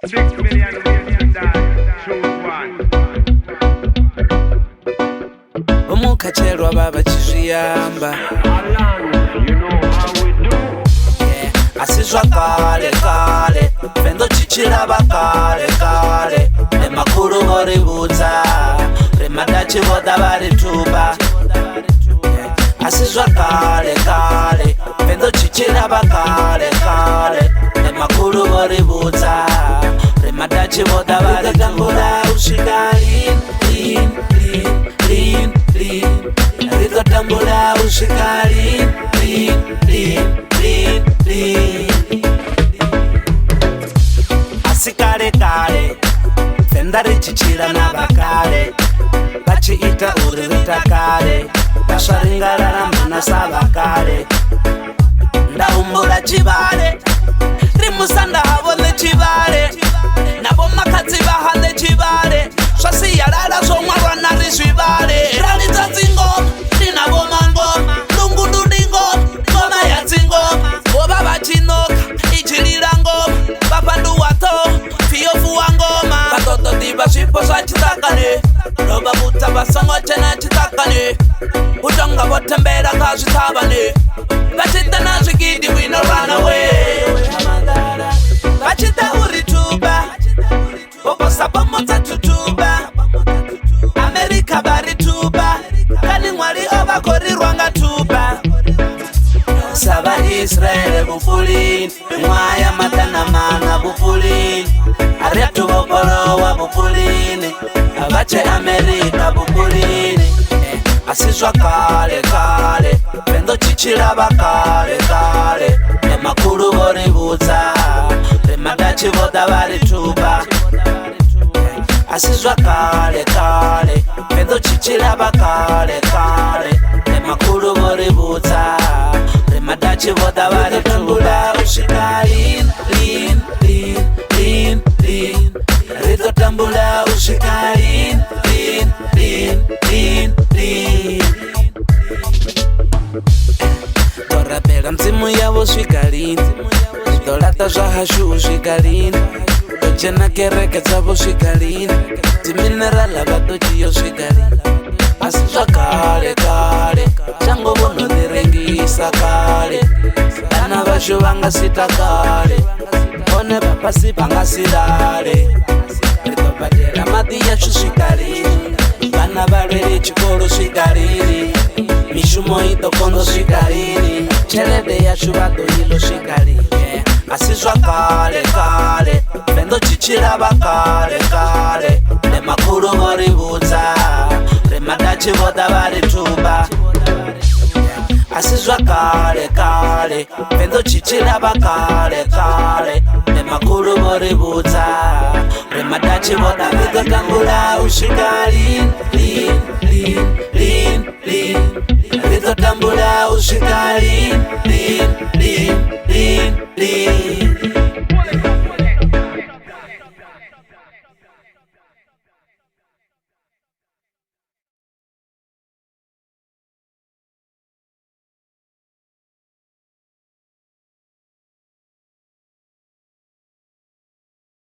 6 million ways to die. Choose one. Omukacherwa baba chiziyamba. You know how we do. Asizwa kale kale Fendo chichiraba kale kale Emakuru boributsa Remadachi boda barituba Asizwa kale kale Fendo chichiraba kale kale Emakuru boributsa Remadachi boda barituba Ushikari Lin, lin, lin, lin Rito tambula ushikari Lin, lin, lin, lin Asikare kare Fendari chichira na bakare Bachiita uri vitakare Basharingarara muna sabakare Ndaumbura chibare Rimusanda habone chibare Nabo makatsi bahane chibare Swasi yarara zomwarwana rizvibare Ralita dzingoma Dinabo mangoma Lungu ndingoma Ngoma ya dzingoma Boba bachinoka Ichirira ngoma Bapandu wato Fiyofu wa ngoma Batoto diba swipo swa chitakane Roba buta basango chena chitakane Utonga botembera kazwitabane Bachita na zwigidi we no run away Bachita urituba Bobo sabo mota tutuba Amerika barituba Kani mwari oba kori rwanga tuba Saba Israel bufulin Mwaya matana mana bufulin Ariatu boporo wa bufulin Abache Amerika bufulin Asizwa kale kale Pendo chichiraba kale kale Emakuru boributsa Remadachi boda barituba Asizwa kale kale Pendo chichiraba kale kale Emakuru boributsa Remadachi boda barituba Ushikari lin, lin, lin, lin Rito tambula ushikari lin, lin, lin, lin Torapela mzimu yavo swikalini Zidolata zwa hashu ushikalini Tojena kereke dzavo swikalini Ziminerala vatochiyo swikalini Asizwa kale kale Chango bono direngisa kale Dana vasho vangasita kale One papasi vangasidale Ritopatela mati yacho swikalini Vana valwele chikolo swikalini Mishumo itokondo swikalini Chelede yacho vatohilo swikalini Asizwa kale kale Pendo chichiraba kale kale Emakuru boributsa Remadachi boda barituba Asizwa kale kale Pendo chichiraba kale kale Emakuru boributsa Remadachi boda Ritotambula ushikari Lin, lin, lin, lin Ritotambula ushikari